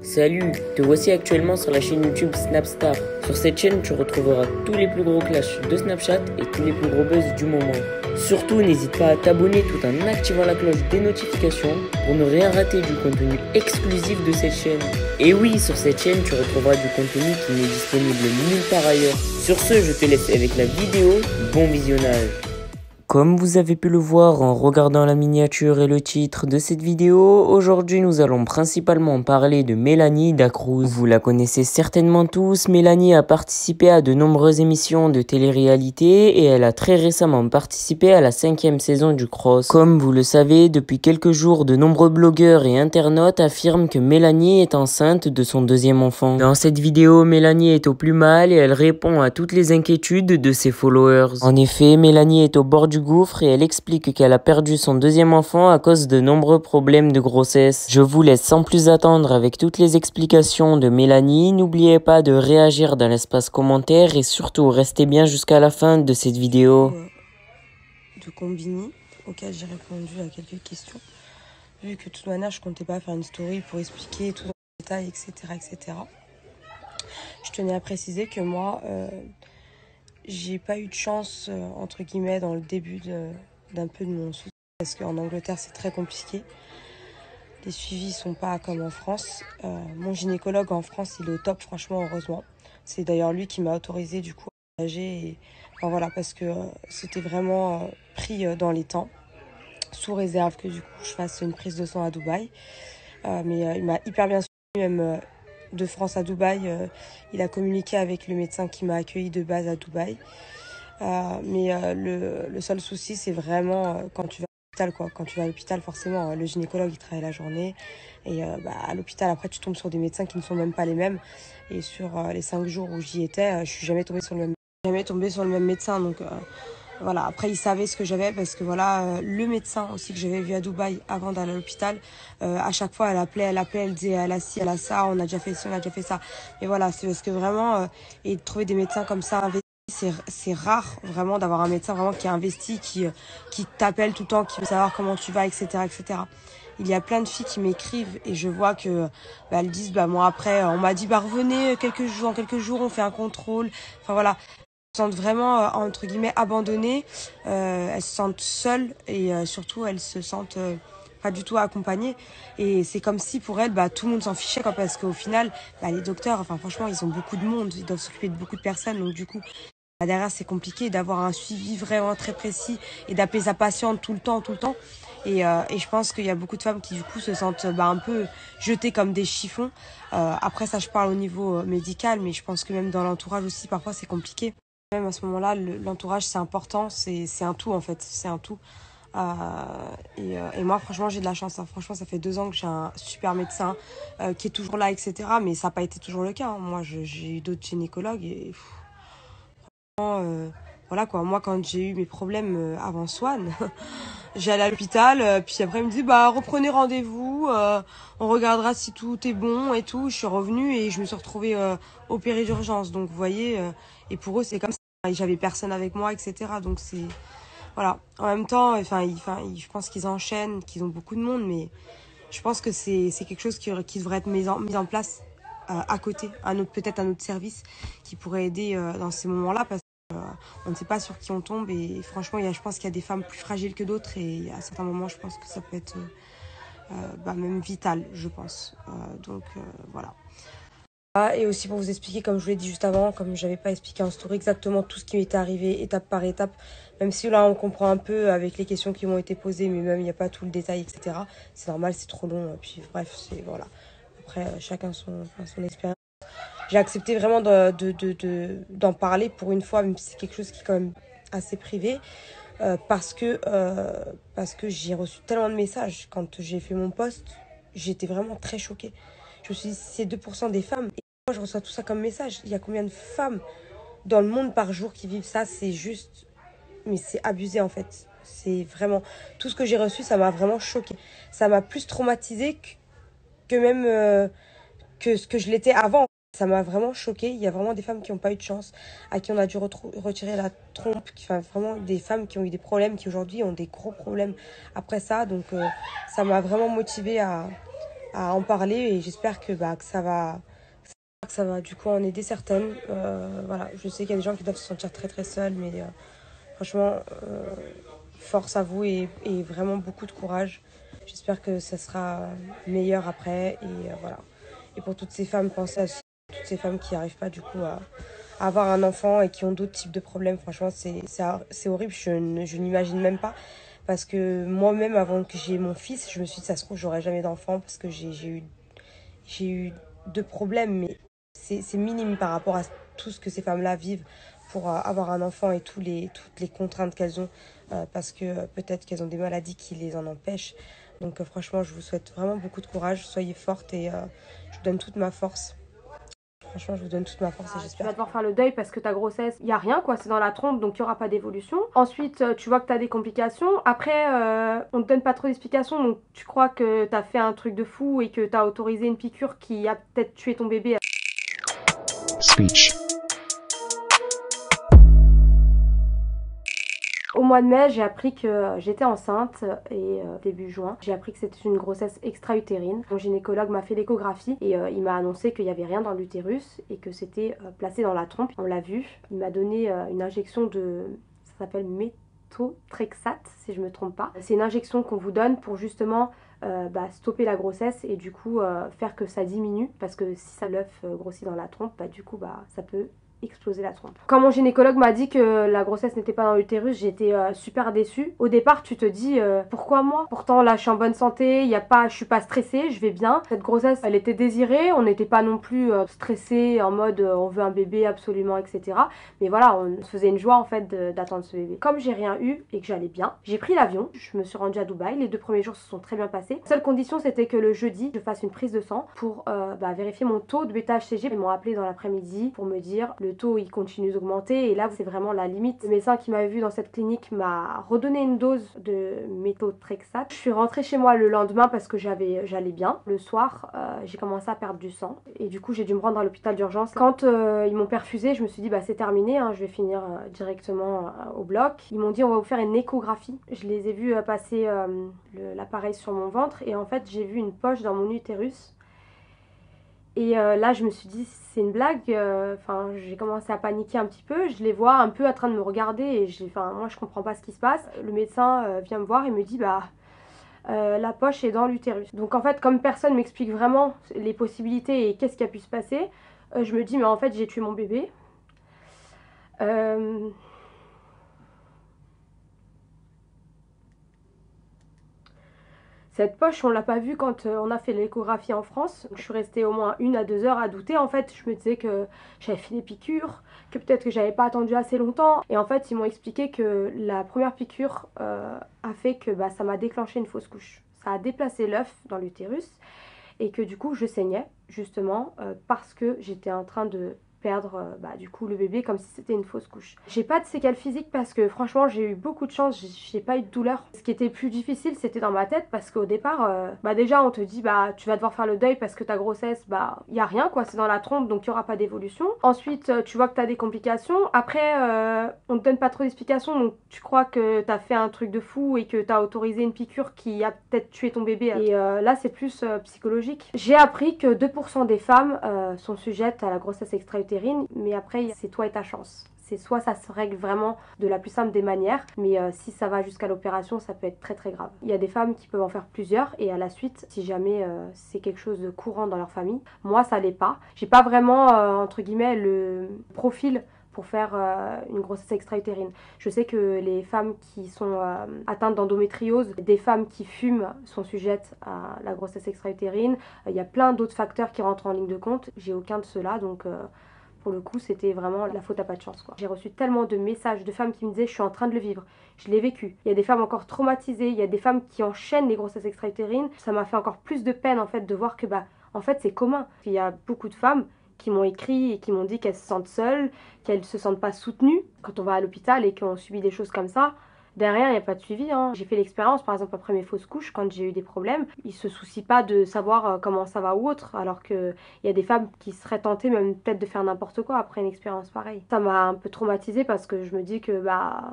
Salut, te voici actuellement sur la chaîne YouTube Snapstar. Sur cette chaîne, tu retrouveras tous les plus gros clashs de Snapchat et tous les plus gros buzz du moment. Surtout, n'hésite pas à t'abonner tout en activant la cloche des notifications pour ne rien rater du contenu exclusif de cette chaîne. Et oui, sur cette chaîne, tu retrouveras du contenu qui n'est disponible nulle part ailleurs. Sur ce, je te laisse avec la vidéo. Bon visionnage. Comme vous avez pu le voir en regardant la miniature et le titre de cette vidéo, aujourd'hui nous allons principalement parler de Mélanie Dacruz. Vous la connaissez certainement tous, Mélanie a participé à de nombreuses émissions de télé-réalité et elle a très récemment participé à la 5e saison du Cross. Comme vous le savez, depuis quelques jours, de nombreux blogueurs et internautes affirment que Mélanie est enceinte de son deuxième enfant. Dans cette vidéo, Mélanie est au plus mal et elle répond à toutes les inquiétudes de ses followers. En effet, Mélanie est au bord du gouffre et elle explique qu'elle a perdu son deuxième enfant à cause de nombreux problèmes de grossesse. Je vous laisse sans plus attendre avec toutes les explications de Mélanie. N'oubliez pas de réagir dans l'espace commentaire et surtout restez bien jusqu'à la fin de cette vidéo. De Combini, auquel j'ai répondu à quelques questions. Vu que de toute manière je comptais pas faire une story pour expliquer tout dans les détails, etc., etc. Je tenais à préciser que moi, j'ai pas eu de chance, entre guillemets, dans le début d'un peu de mon souci, parce qu'en Angleterre, c'est très compliqué. Les suivis sont pas comme en France. Mon gynécologue en France, il est au top, franchement, heureusement. C'est d'ailleurs lui qui m'a autorisé, du coup, à voyager. Enfin, voilà, parce que c'était vraiment pris dans les temps, sous réserve que, du coup, je fasse une prise de sang à Dubaï. Mais il m'a hyper bien suivi, même... de France à Dubaï, il a communiqué avec le médecin qui m'a accueilli de base à Dubaï. Le seul souci, c'est vraiment quand tu vas à l'hôpital, quoi. Quand tu vas à l'hôpital, forcément, le gynécologue, il travaille la journée. Et à l'hôpital, après, tu tombes sur des médecins qui ne sont même pas les mêmes. Et sur les 5 jours où j'y étais, je suis jamais tombée sur le même médecin. Donc voilà, après il savait ce que j'avais parce que voilà, le médecin aussi que j'avais vu à Dubaï avant d'aller à l'hôpital, à chaque fois elle disait elle a ci, elle a ça, on a déjà fait ci, on a déjà fait ça. Et voilà, c'est parce que vraiment, et de trouver des médecins comme ça investis, c'est rare vraiment d'avoir un médecin vraiment qui est investi, qui t'appelle tout le temps, qui veut savoir comment tu vas, etc., etc. Il y a plein de filles qui m'écrivent et je vois que elles disent moi après on m'a dit revenez dans quelques jours on fait un contrôle. Enfin voilà, se sentent vraiment, entre guillemets, abandonnées. Elles se sentent seules et surtout, elles se sentent pas du tout accompagnées. Et c'est comme si, pour elles, tout le monde s'en fichait, quoi, parce qu'au final, les docteurs, enfin, franchement, ils ont beaucoup de monde. Ils doivent s'occuper de beaucoup de personnes. Donc, du coup, derrière, c'est compliqué d'avoir un suivi vraiment très précis et d'appeler sa patiente tout le temps, tout le temps. Et je pense qu'il y a beaucoup de femmes qui, du coup, se sentent un peu jetées comme des chiffons. Après, ça, je parle au niveau médical, mais je pense que même dans l'entourage aussi, parfois, c'est compliqué. Même à ce moment-là, l'entourage, c'est important, c'est un tout en fait, c'est un tout. Et moi, franchement, j'ai de la chance. Hein. Franchement, ça fait 2 ans que j'ai un super médecin qui est toujours là, etc. Mais ça n'a pas été toujours le cas. Hein. Moi, j'ai eu d'autres gynécologues et voilà quoi. Moi, quand j'ai eu mes problèmes avant Swan, j'allais à l'hôpital, puis après, il me dit reprenez rendez-vous, on regardera si tout est bon et tout. Je suis revenue et je me suis retrouvée opérée d'urgence. Donc, vous voyez, et pour eux, c'est comme ça. J'avais personne avec moi, etc. Donc, c'est. Voilà. En même temps, je pense qu'ils enchaînent, qu'ils ont beaucoup de monde, mais je pense que c'est quelque chose qui devrait être mis en place à côté, peut-être un autre service qui pourrait aider dans ces moments-là, parce on ne sait pas sur qui on tombe et franchement, je pense qu'il y a des femmes plus fragiles que d'autres et à certains moments, je pense que ça peut être même vital, je pense. Voilà. Et aussi pour vous expliquer, comme je vous l'ai dit juste avant, comme je n'avais pas expliqué en story exactement tout ce qui m'était arrivé étape par étape, même si là on comprend un peu avec les questions qui m'ont été posées, mais même il n'y a pas tout le détail, etc. C'est normal, c'est trop long, puis bref, voilà. Après, chacun son expérience. J'ai accepté vraiment d'en parler pour une fois, même si c'est quelque chose qui est quand même assez privé, parce que j'ai reçu tellement de messages. Quand j'ai fait mon post, j'étais vraiment très choquée. Je me suis dit, c'est 2% des femmes. Et moi, je reçois tout ça comme message. Il y a combien de femmes dans le monde par jour qui vivent ça? C'est juste... Mais c'est abusé, en fait. C'est vraiment... Tout ce que j'ai reçu, ça m'a vraiment choquée. Ça m'a plus traumatisée que même que ce que je l'étais avant. Ça m'a vraiment choquée. Il y a vraiment des femmes qui n'ont pas eu de chance, à qui on a dû retirer la trompe. Enfin, vraiment des femmes qui ont eu des problèmes, qui aujourd'hui ont des gros problèmes après ça. Donc, ça m'a vraiment motivée à à en parler et j'espère que ça va du coup en aider certaines. Voilà, je sais qu'il y a des gens qui doivent se sentir très très seuls, mais franchement, force à vous et vraiment beaucoup de courage. J'espère que ça sera meilleur après et voilà. Et pour toutes ces femmes, pensez à toutes ces femmes qui n'arrivent pas du coup à avoir un enfant et qui ont d'autres types de problèmes. Franchement, c'est horrible, je n'imagine même pas. Parce que moi-même, avant que j'ai mon fils, je me suis dit, ça se trouve, j'aurai jamais d'enfant parce que j'ai eu deux problèmes, mais c'est minime par rapport à tout ce que ces femmes-là vivent pour avoir un enfant et toutes les contraintes qu'elles ont parce que peut-être qu'elles ont des maladies qui les en empêchent. Donc franchement, je vous souhaite vraiment beaucoup de courage, soyez fortes et je vous donne toute ma force. Franchement, je vous donne toute ma force et j'espère. Tu vas devoir faire le deuil parce que ta grossesse, il n'y a rien quoi, c'est dans la trompe donc il n'y aura pas d'évolution. Ensuite, tu vois que tu as des complications. Après, on te donne pas trop d'explications donc tu crois que tu as fait un truc de fou et que tu as autorisé une piqûre qui a peut-être tué ton bébé. Speech. Au mois de mai, j'ai appris que j'étais enceinte et début juin, j'ai appris que c'était une grossesse extra-utérine. Mon gynécologue m'a fait l'échographie et il m'a annoncé qu'il n'y avait rien dans l'utérus et que c'était placé dans la trompe. On l'a vu, il m'a donné une injection ça s'appelle méthotrexate si je me trompe pas. C'est une injection qu'on vous donne pour justement stopper la grossesse et du coup faire que ça diminue parce que si ça l'œuf grossit dans la trompe, du coup ça peut exploser la trompe. Quand mon gynécologue m'a dit que la grossesse n'était pas dans l'utérus, j'étais super déçue. Au départ, tu te dis pourquoi moi? Pourtant là, je suis en bonne santé, je suis pas stressée, je vais bien. Cette grossesse, elle était désirée, on n'était pas non plus stressé en mode on veut un bébé absolument, etc. Mais voilà, on se faisait une joie en fait d'attendre ce bébé. Comme j'ai rien eu et que j'allais bien, j'ai pris l'avion, je me suis rendue à Dubaï. Les 2 premiers jours se sont très bien passés. Seule condition, c'était que le jeudi, je fasse une prise de sang pour vérifier mon taux de bêta-HCG. Ils m'ont appelé dans l'après-midi pour me dire le taux il continue d'augmenter et là c'est vraiment la limite. Le médecin qui m'avait vu dans cette clinique m'a redonné une dose de méthotrexate. Je suis rentrée chez moi le lendemain parce que j'allais bien. Le soir j'ai commencé à perdre du sang et du coup j'ai dû me rendre à l'hôpital d'urgence. Quand ils m'ont perfusé, je me suis dit c'est terminé, je vais finir directement au bloc. Ils m'ont dit on va vous faire une échographie. Je les ai vus passer l'appareil sur mon ventre et en fait j'ai vu une poche dans mon utérus. Et là je me suis dit c'est une blague, j'ai commencé à paniquer un petit peu, je les vois un peu en train de me regarder et moi je comprends pas ce qui se passe. Le médecin vient me voir et me dit la poche est dans l'utérus. Donc en fait comme personne m'explique vraiment les possibilités et qu'est-ce qui a pu se passer, je me dis mais en fait j'ai tué mon bébé. Cette poche, on l'a pas vue quand on a fait l'échographie en France. Je suis restée au moins 1 à 2 heures à douter. En fait, je me disais que j'avais fait des piqûres, que peut-être que j'avais pas attendu assez longtemps. Et en fait, ils m'ont expliqué que la première piqûre a fait que ça m'a déclenché une fausse couche. Ça a déplacé l'œuf dans l'utérus et que du coup, je saignais justement parce que j'étais en train de perdre du coup le bébé comme si c'était une fausse couche. J'ai pas de séquelles physiques parce que franchement j'ai eu beaucoup de chance, j'ai pas eu de douleur. Ce qui était plus difficile c'était dans ma tête parce qu'au départ déjà on te dit tu vas devoir faire le deuil parce que ta grossesse y a rien quoi, c'est dans la trompe donc il y aura pas d'évolution. Ensuite tu vois que t'as des complications. Après on te donne pas trop d'explications donc tu crois que t'as fait un truc de fou et que t'as autorisé une piqûre qui a peut-être tué ton bébé. Et là c'est plus psychologique. J'ai appris que 2% des femmes sont sujettes à la grossesse extra-utérine. Mais après c'est toi et ta chance. C'est soit ça se règle vraiment de la plus simple des manières, mais si ça va jusqu'à l'opération, ça peut être très très grave. Il y a des femmes qui peuvent en faire plusieurs et à la suite, si jamais c'est quelque chose de courant dans leur famille, moi ça l'est pas. J'ai pas vraiment entre guillemets le profil pour faire une grossesse extra-utérine. Je sais que les femmes qui sont atteintes d'endométriose, des femmes qui fument sont sujettes à la grossesse extra-utérine. Il y a plein d'autres facteurs qui rentrent en ligne de compte. J'ai aucun de ceux-là donc pour le coup, c'était vraiment la faute à pas de chance, quoi. J'ai reçu tellement de messages de femmes qui me disaient « je suis en train de le vivre, je l'ai vécu ». Il y a des femmes encore traumatisées, il y a des femmes qui enchaînent les grossesses extra-utérines. Ça m'a fait encore plus de peine en fait de voir que en fait c'est commun. Il y a beaucoup de femmes qui m'ont écrit et qui m'ont dit qu'elles se sentent seules, qu'elles se sentent pas soutenues. Quand on va à l'hôpital et qu'on subit des choses comme ça, derrière, il n'y a pas de suivi. J'ai fait l'expérience, par exemple, après mes fausses couches, quand j'ai eu des problèmes, ils ne se soucient pas de savoir comment ça va ou autre, alors qu'il y a des femmes qui seraient tentées même peut-être de faire n'importe quoi après une expérience pareille. Ça m'a un peu traumatisée parce que je me dis que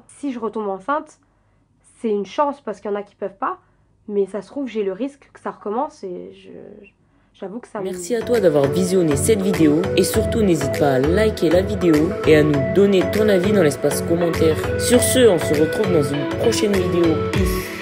si je retombe enceinte, c'est une chance parce qu'il y en a qui peuvent pas, mais ça se trouve, j'ai le risque que ça recommence et J'avoue que ça me... Merci à toi d'avoir visionné cette vidéo et surtout n'hésite pas à liker la vidéo et à nous donner ton avis dans l'espace commentaire. Sur ce, on se retrouve dans une prochaine vidéo. Peace.